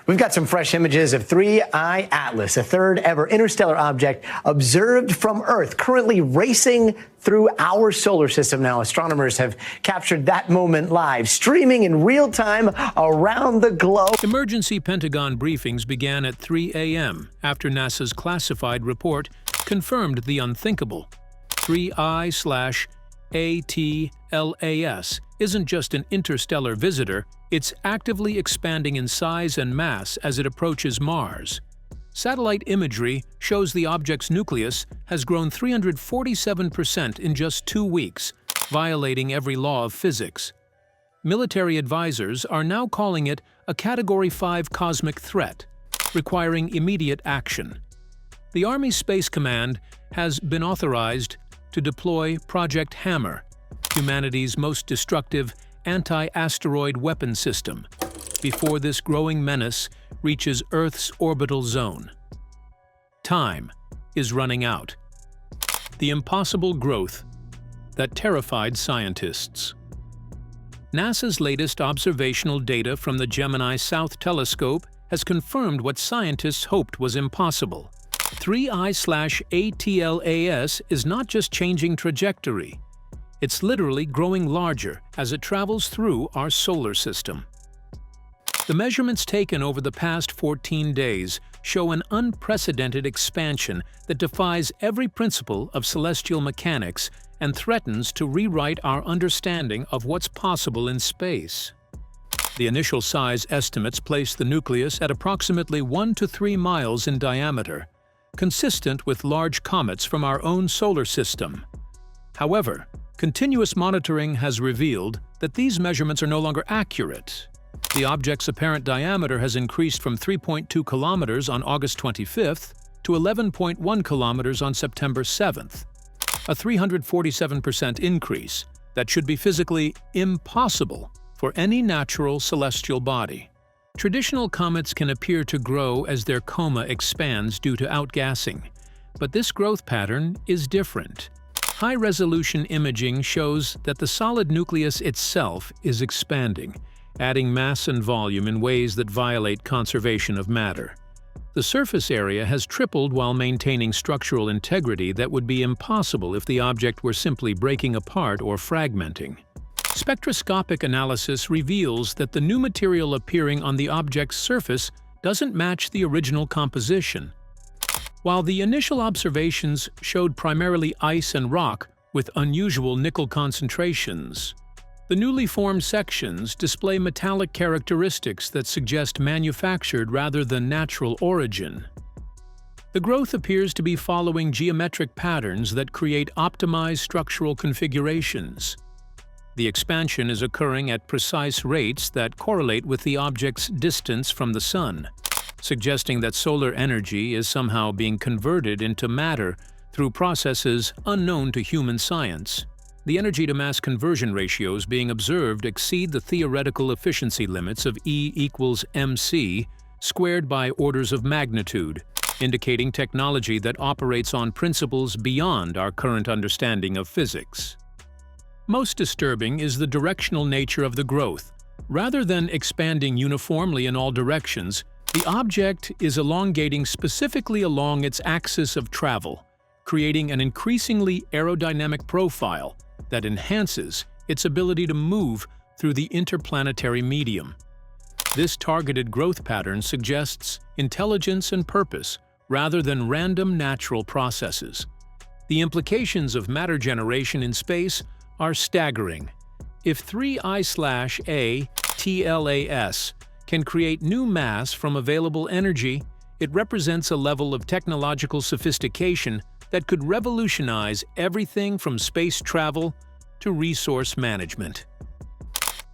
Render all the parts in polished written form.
We've got some fresh images of 3I Atlas, a third ever interstellar object observed from Earth, currently racing through our solar system. Now, astronomers have captured that moment live, streaming in real time around the globe. Emergency Pentagon briefings began at 3 a.m. after NASA's classified report confirmed the unthinkable. 3I/ATLAS isn't just an interstellar visitor, it's actively expanding in size and mass as it approaches Mars. Satellite imagery shows the object's nucleus has grown 347% in just 2 weeks, violating every law of physics. Military advisors are now calling it a Category 5 cosmic threat, requiring immediate action. The Army Space Command has been authorized to deploy Project Hammer, humanity's most destructive anti-asteroid weapon system, before this growing menace reaches Earth's orbital zone. Time is running out. The impossible growth that terrified scientists. NASA's latest observational data from the Gemini South Telescope has confirmed what scientists hoped was impossible. 3I/ATLAS is not just changing trajectory. It's literally growing larger as it travels through our solar system. The measurements taken over the past 14 days show an unprecedented expansion that defies every principle of celestial mechanics and threatens to rewrite our understanding of what's possible in space. The initial size estimates place the nucleus at approximately 1 to 3 miles in diameter, consistent with large comets from our own solar system. However, continuous monitoring has revealed that these measurements are no longer accurate. The object's apparent diameter has increased from 3.2 kilometers on August 25th to 11.1 kilometers on September 7th, a 347% increase that should be physically impossible for any natural celestial body. Traditional comets can appear to grow as their coma expands due to outgassing, but this growth pattern is different. High-resolution imaging shows that the solid nucleus itself is expanding, adding mass and volume in ways that violate conservation of matter. The surface area has tripled while maintaining structural integrity that would be impossible if the object were simply breaking apart or fragmenting. Spectroscopic analysis reveals that the new material appearing on the object's surface doesn't match the original composition. While the initial observations showed primarily ice and rock with unusual nickel concentrations, the newly formed sections display metallic characteristics that suggest manufactured rather than natural origin. The growth appears to be following geometric patterns that create optimized structural configurations. The expansion is occurring at precise rates that correlate with the object's distance from the Sun, suggesting that solar energy is somehow being converted into matter through processes unknown to human science. The energy-to-mass conversion ratios being observed exceed the theoretical efficiency limits of E=mc squared by orders of magnitude, indicating technology that operates on principles beyond our current understanding of physics. Most disturbing is the directional nature of the growth. Rather than expanding uniformly in all directions, the object is elongating specifically along its axis of travel, creating an increasingly aerodynamic profile that enhances its ability to move through the interplanetary medium. This targeted growth pattern suggests intelligence and purpose rather than random natural processes. The implications of matter generation in space are staggering. If 3I/ATLAS can create new mass from available energy, it represents a level of technological sophistication that could revolutionize everything from space travel to resource management.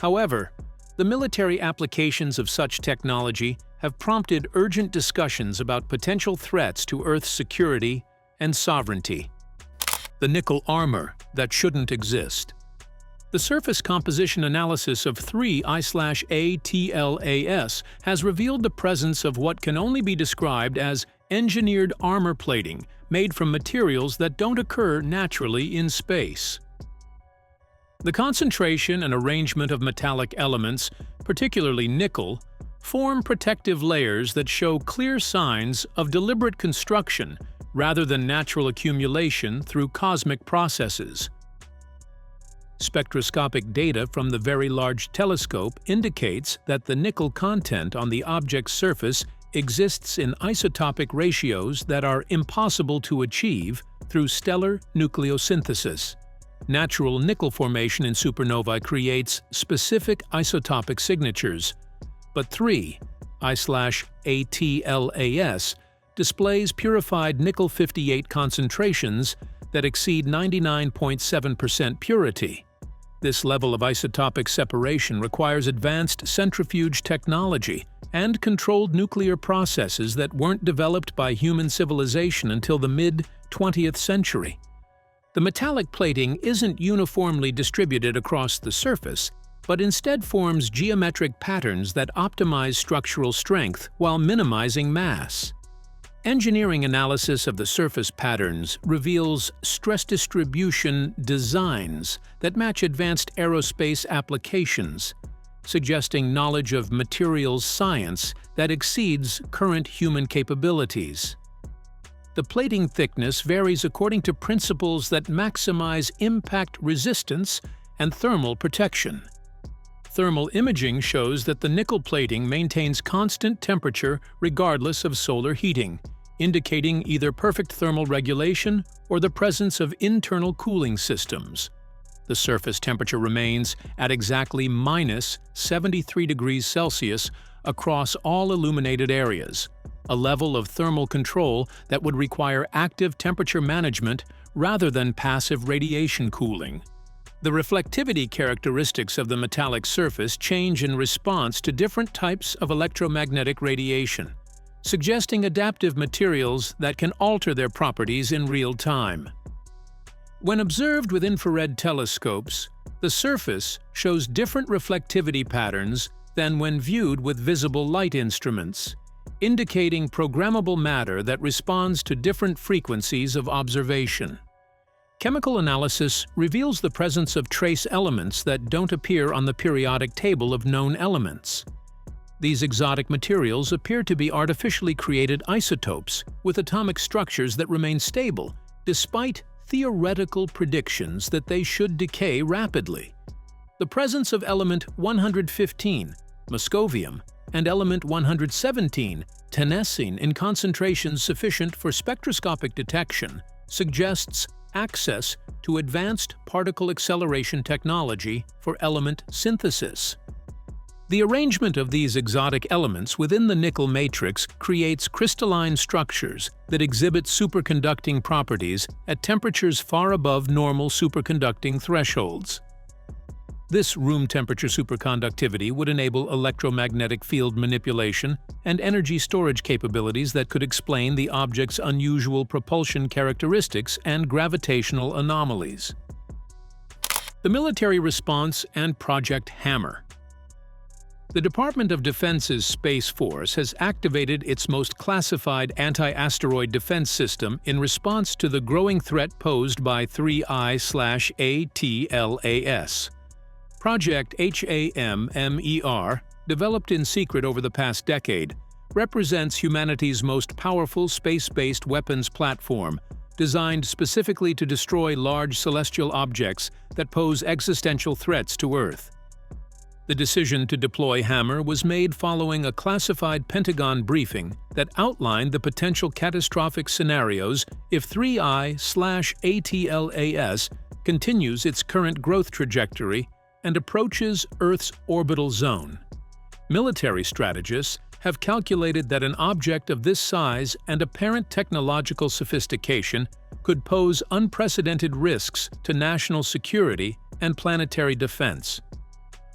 However, the military applications of such technology have prompted urgent discussions about potential threats to Earth's security and sovereignty. The nickel armor that shouldn't exist. The surface composition analysis of 3I/ATLAS has revealed the presence of what can only be described as engineered armor plating made from materials that don't occur naturally in space. The concentration and arrangement of metallic elements, particularly nickel, form protective layers that show clear signs of deliberate construction rather than natural accumulation through cosmic processes. Spectroscopic data from the Very Large Telescope indicates that the nickel content on the object's surface exists in isotopic ratios that are impossible to achieve through stellar nucleosynthesis. Natural nickel formation in supernovae creates specific isotopic signatures, but 3I/ATLAS displays purified nickel-58 concentrations that exceed 99.7% purity. This level of isotopic separation requires advanced centrifuge technology and controlled nuclear processes that weren't developed by human civilization until the mid-20th century. The metallic plating isn't uniformly distributed across the surface, but instead forms geometric patterns that optimize structural strength while minimizing mass. Engineering analysis of the surface patterns reveals stress distribution designs that match advanced aerospace applications, suggesting knowledge of materials science that exceeds current human capabilities. The plating thickness varies according to principles that maximize impact resistance and thermal protection. Thermal imaging shows that the nickel plating maintains constant temperature regardless of solar heating, indicating either perfect thermal regulation or the presence of internal cooling systems. The surface temperature remains at exactly -73 degrees Celsius across all illuminated areas, a level of thermal control that would require active temperature management rather than passive radiation cooling. The reflectivity characteristics of the metallic surface change in response to different types of electromagnetic radiation, suggesting adaptive materials that can alter their properties in real time. When observed with infrared telescopes, the surface shows different reflectivity patterns than when viewed with visible light instruments, indicating programmable matter that responds to different frequencies of observation. Chemical analysis reveals the presence of trace elements that don't appear on the periodic table of known elements. These exotic materials appear to be artificially created isotopes with atomic structures that remain stable, despite theoretical predictions that they should decay rapidly. The presence of element 115, moscovium, and element 117, tennessine, in concentrations sufficient for spectroscopic detection suggests access to advanced particle acceleration technology for element synthesis. The arrangement of these exotic elements within the nickel matrix creates crystalline structures that exhibit superconducting properties at temperatures far above normal superconducting thresholds. This room temperature superconductivity would enable electromagnetic field manipulation and energy storage capabilities that could explain the object's unusual propulsion characteristics and gravitational anomalies. The military response and Project Hammer. The Department of Defense's Space Force has activated its most classified anti-asteroid defense system in response to the growing threat posed by 3I/ATLAS. Project HAMMER, developed in secret over the past decade, represents humanity's most powerful space-based weapons platform, designed specifically to destroy large celestial objects that pose existential threats to Earth. The decision to deploy Hammer was made following a classified Pentagon briefing that outlined the potential catastrophic scenarios if 3I/ATLAS continues its current growth trajectory and approaches Earth's orbital zone. Military strategists have calculated that an object of this size and apparent technological sophistication could pose unprecedented risks to national security and planetary defense.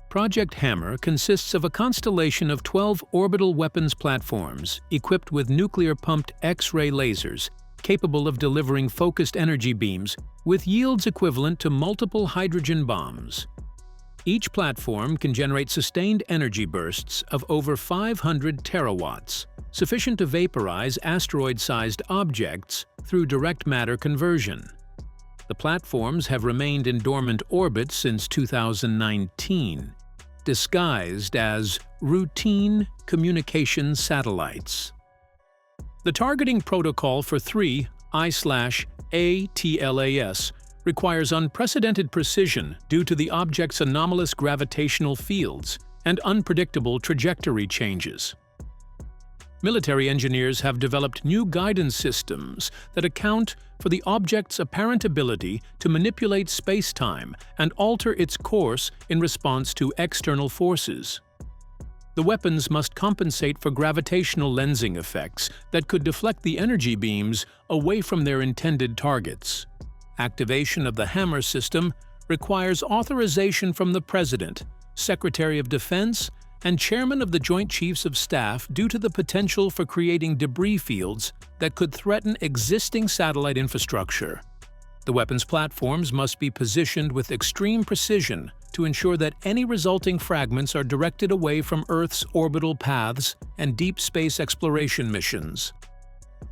Project Hammer consists of a constellation of 12 orbital weapons platforms equipped with nuclear-pumped X-ray lasers capable of delivering focused energy beams with yields equivalent to multiple hydrogen bombs. Each platform can generate sustained energy bursts of over 500 terawatts, sufficient to vaporize asteroid-sized objects through direct matter conversion. The platforms have remained in dormant orbit since 2019. disguised as routine communication satellites. The targeting protocol for 3I/ATLAS requires unprecedented precision due to the object's anomalous gravitational fields and unpredictable trajectory changes. Military engineers have developed new guidance systems that account for the object's apparent ability to manipulate space-time and alter its course in response to external forces. The weapons must compensate for gravitational lensing effects that could deflect the energy beams away from their intended targets. Activation of the hammer system requires authorization from the President, Secretary of Defense, and Chairman of the Joint Chiefs of Staff due to the potential for creating debris fields that could threaten existing satellite infrastructure. The weapons platforms must be positioned with extreme precision to ensure that any resulting fragments are directed away from Earth's orbital paths and deep space exploration missions.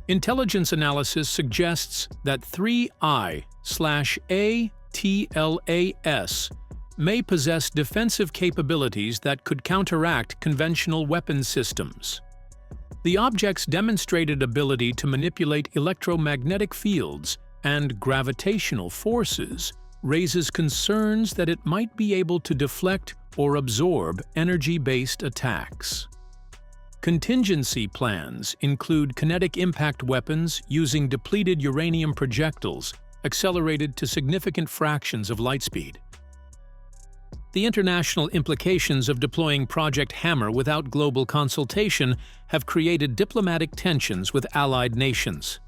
Intelligence analysis suggests that 3I/ATLAS may possess defensive capabilities that could counteract conventional weapons systems. The object's demonstrated ability to manipulate electromagnetic fields and gravitational forces raises concerns that it might be able to deflect or absorb energy-based attacks. Contingency plans include kinetic impact weapons using depleted uranium projectiles accelerated to significant fractions of light speed. The international implications of deploying Project Hammer without global consultation have created diplomatic tensions with allied nations.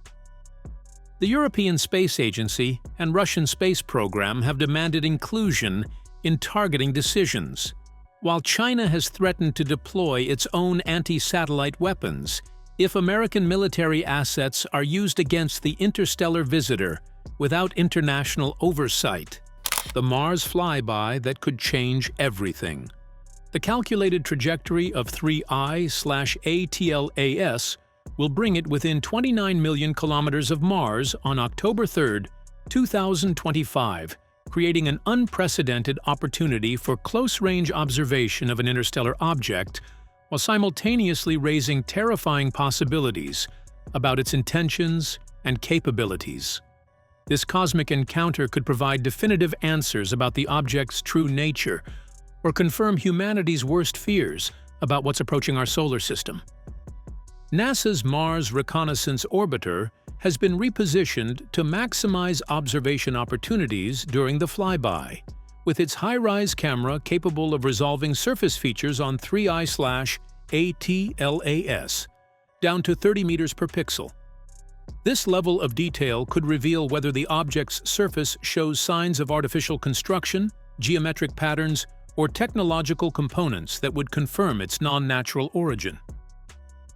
The European Space Agency and Russian space program have demanded inclusion in targeting decisions, while China has threatened to deploy its own anti-satellite weapons if American military assets are used against the interstellar visitor without international oversight. The Mars flyby that could change everything. The calculated trajectory of 3I/ATLAS will bring it within 29 million kilometers of Mars on October 3, 2025, creating an unprecedented opportunity for close-range observation of an interstellar object, while simultaneously raising terrifying possibilities about its intentions and capabilities. This cosmic encounter could provide definitive answers about the object's true nature, or confirm humanity's worst fears about what's approaching our solar system. NASA's Mars Reconnaissance Orbiter has been repositioned to maximize observation opportunities during the flyby, with its high-rise camera capable of resolving surface features on 3I/ATLAS, down to 30 meters per pixel. This level of detail could reveal whether the object's surface shows signs of artificial construction, geometric patterns, or technological components that would confirm its non-natural origin.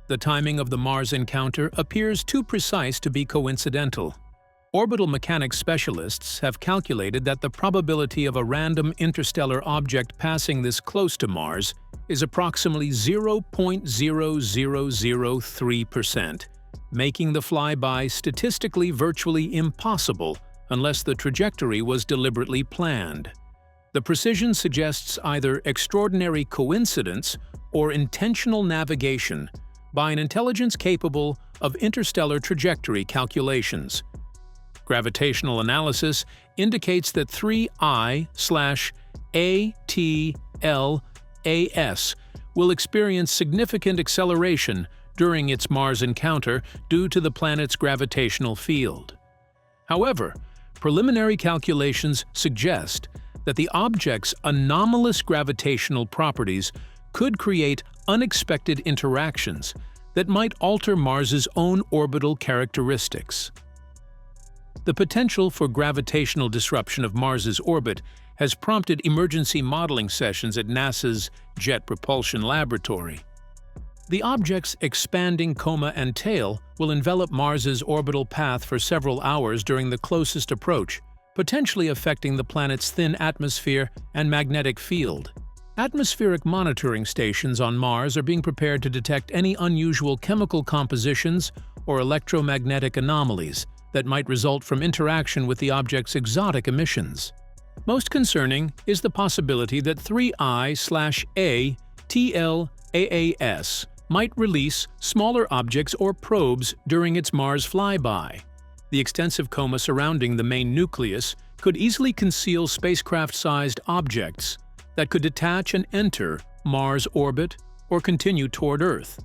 The timing of the Mars encounter appears too precise to be coincidental. Orbital mechanics specialists have calculated that the probability of a random interstellar object passing this close to Mars is approximately 0.0003%, making the flyby statistically virtually impossible unless the trajectory was deliberately planned. The precision suggests either extraordinary coincidence or intentional navigation by an intelligence capable of interstellar trajectory calculations. Gravitational analysis indicates that 3I/ATLAS will experience significant acceleration during its Mars encounter due to the planet's gravitational field. However, preliminary calculations suggest that the object's anomalous gravitational properties could create unexpected interactions that might alter Mars's own orbital characteristics. The potential for gravitational disruption of Mars's orbit has prompted emergency modeling sessions at NASA's Jet Propulsion Laboratory. The object's expanding coma and tail will envelop Mars's orbital path for several hours during the closest approach, potentially affecting the planet's thin atmosphere and magnetic field. Atmospheric monitoring stations on Mars are being prepared to detect any unusual chemical compositions or electromagnetic anomalies that might result from interaction with the object's exotic emissions. Most concerning is the possibility that 3I/A TLAAS might release smaller objects or probes during its Mars flyby. The extensive coma surrounding the main nucleus could easily conceal spacecraft-sized objects that could detach and enter Mars orbit or continue toward Earth.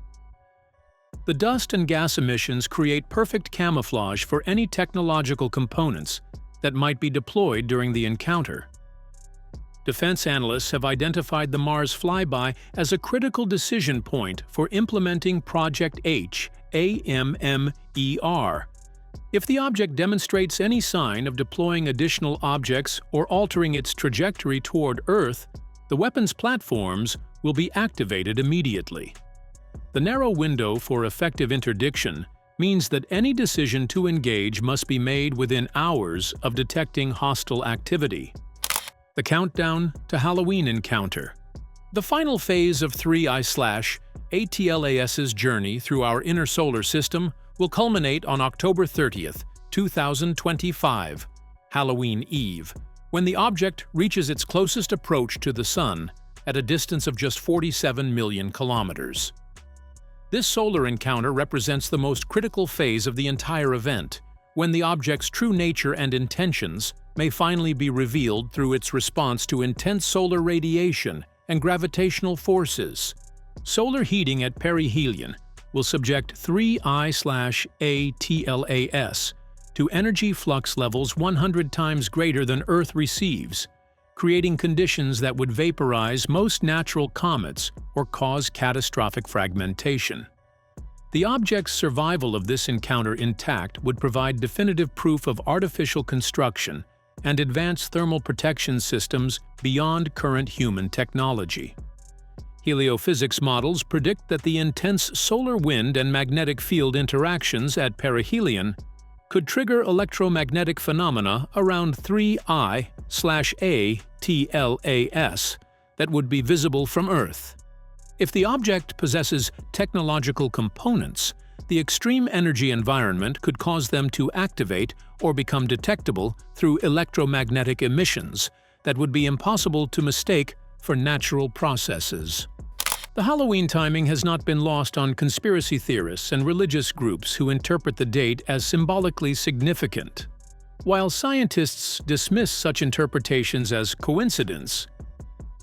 The dust and gas emissions create perfect camouflage for any technological components that might be deployed during the encounter. Defense analysts have identified the Mars flyby as a critical decision point for implementing Project H, AMMER. If the object demonstrates any sign of deploying additional objects or altering its trajectory toward Earth, the weapons platforms will be activated immediately. The narrow window for effective interdiction means that any decision to engage must be made within hours of detecting hostile activity. The countdown to Halloween encounter. The final phase of 3I/ATLAS's journey through our inner solar system will culminate on October 30th, 2025, Halloween Eve, when the object reaches its closest approach to the Sun at a distance of just 47 million kilometers. This solar encounter represents the most critical phase of the entire event, when the object's true nature and intentions may finally be revealed through its response to intense solar radiation and gravitational forces. Solar heating at perihelion will subject 3I/ATLAS to energy flux levels 100 times greater than Earth receives, creating conditions that would vaporize most natural comets or cause catastrophic fragmentation. The object's survival of this encounter intact would provide definitive proof of artificial construction and advanced thermal protection systems beyond current human technology. Heliophysics models predict that the intense solar wind and magnetic field interactions at perihelion could trigger electromagnetic phenomena around 3I/ATLAS that would be visible from Earth. If the object possesses technological components, the extreme energy environment could cause them to activate or become detectable through electromagnetic emissions that would be impossible to mistake for natural processes. The Halloween timing has not been lost on conspiracy theorists and religious groups who interpret the date as symbolically significant. While scientists dismiss such interpretations as coincidence,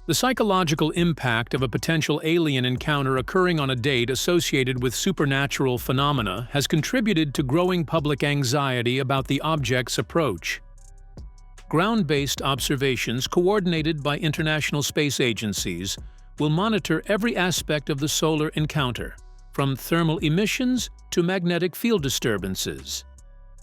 the psychological impact of a potential alien encounter occurring on a date associated with supernatural phenomena has contributed to growing public anxiety about the object's approach. Ground-based observations coordinated by international space agencies will monitor every aspect of the solar encounter, from thermal emissions to magnetic field disturbances.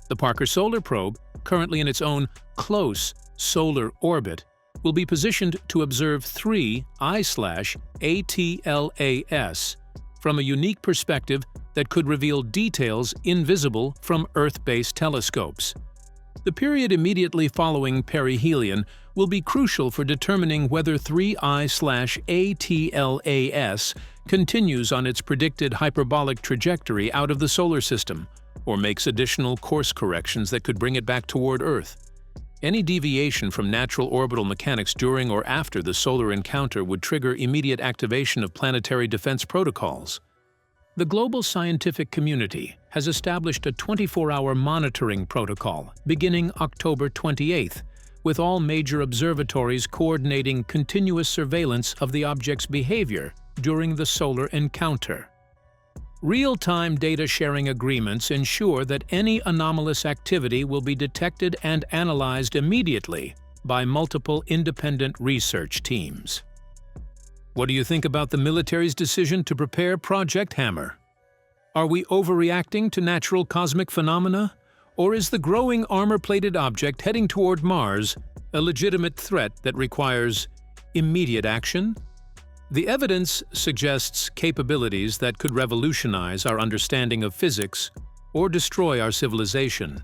The Parker Solar Probe, currently in its own close solar orbit, will be positioned to observe 3I/ATLAS from a unique perspective that could reveal details invisible from Earth-based telescopes. The period immediately following perihelion will be crucial for determining whether 3I/ATLAS continues on its predicted hyperbolic trajectory out of the solar system, or makes additional course corrections that could bring it back toward Earth. Any deviation from natural orbital mechanics during or after the solar encounter would trigger immediate activation of planetary defense protocols. The global scientific community has established a 24-hour monitoring protocol beginning October 28th, with all major observatories coordinating continuous surveillance of the object's behavior during the solar encounter. Real-time data sharing agreements ensure that any anomalous activity will be detected and analyzed immediately by multiple independent research teams. What do you think about the military's decision to prepare Project Hammer? Are we overreacting to natural cosmic phenomena? Or is the growing armor-plated object heading toward Mars a legitimate threat that requires immediate action? The evidence suggests capabilities that could revolutionize our understanding of physics or destroy our civilization.